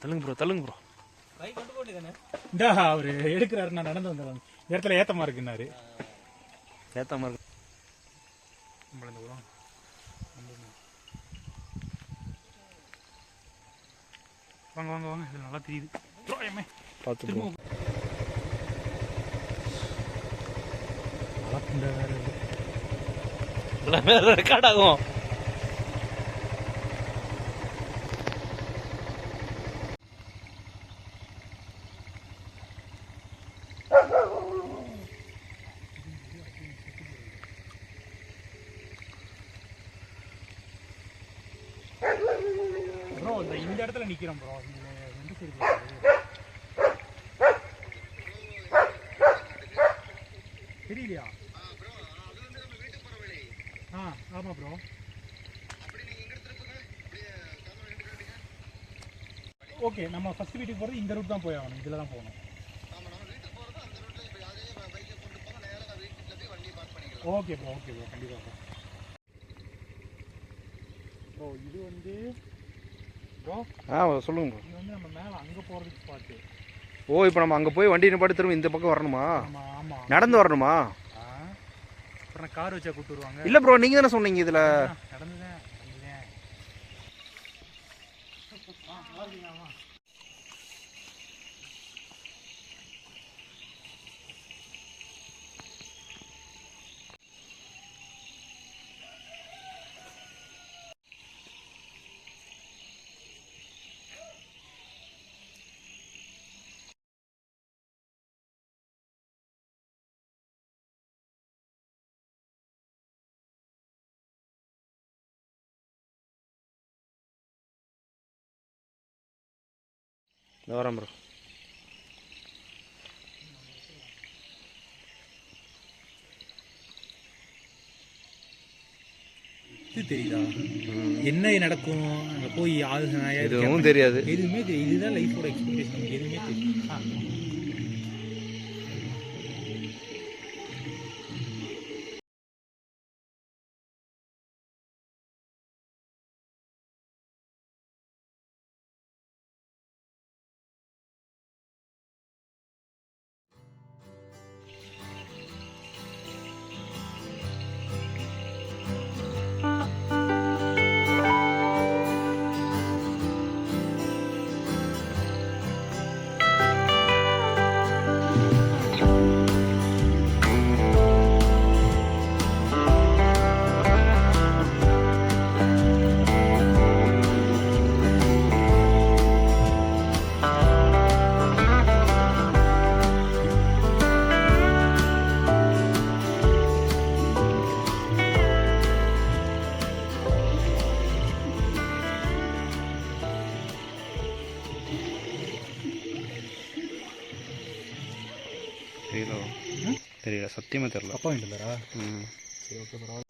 தள்ளுங்க ப்ரோ தள்ளுங்க ப்ரோ. கை கொண்டு போட்டு தானே இந்தா அவரு எடுக்கிறாரு. நான் நடந்து வந்துடுறேன். இந்த இடத்துல ஏத்தமா இருக்குன்னாரு. ஏத்தாம இருக்கு. வாங்க வாங்க வாங்க. இது நல்லா தெரியுது. பார்த்து ப்ரோ. நல்லா வேற எல்லாமே ரெக்கார்ட் ஆகும். ப்ரோ இந்த இடத்துல நிக்கிறோம் ப்ரோ. எந்த சைடு தெரியலையா? ஆமா ப்ரோ. ஓகே, நம்ம ஃபர்ஸ்ட் வீட்டுக்கு போகிறது இந்த ரூட் தான் போய் ஆகணும். இதில் தான் போகணும். ஓகே ப்ரோ ஓகே ப்ரோ கண்டிப்பாக ப்ரோ. ப்ரோ இது வந்து ப்ரோ சொல்லுங்க ப்ரோ. இது வந்து நம்ம மேலே அங்கே போகிறதுக்கு ஸ்பாட்டு. ஓ இப்போ நம்ம அங்கே போய் வண்டி நிப்பாட்டி திரும்ப இந்த பக்கம் வரணுமா? ஆமாம் ஆமாம். நடந்து வரணுமா? அப்புறம் கார் வச்சா கூப்பிட்டு வருவாங்க. இல்லை ப்ரோ நீங்கள் தானே சொன்னீங்க இதில். நடந்துதான். வரேன் ப்ரோ. இது தெரியுதா என்ன நடக்கும் அங்கே போய் எதுவும் தெரியாது. எதுவுமே தெரியும். இதுதான் லைஃபோட எக்ஸ்பெக்டேஷன். நமக்கு எதுவுமே தெரியும். தெரியல சத்தியமாக தெரியல. அப்பா வாங்கிட்டு வந்தாரா? ம் சரி ஓகே பரவாயில்ல.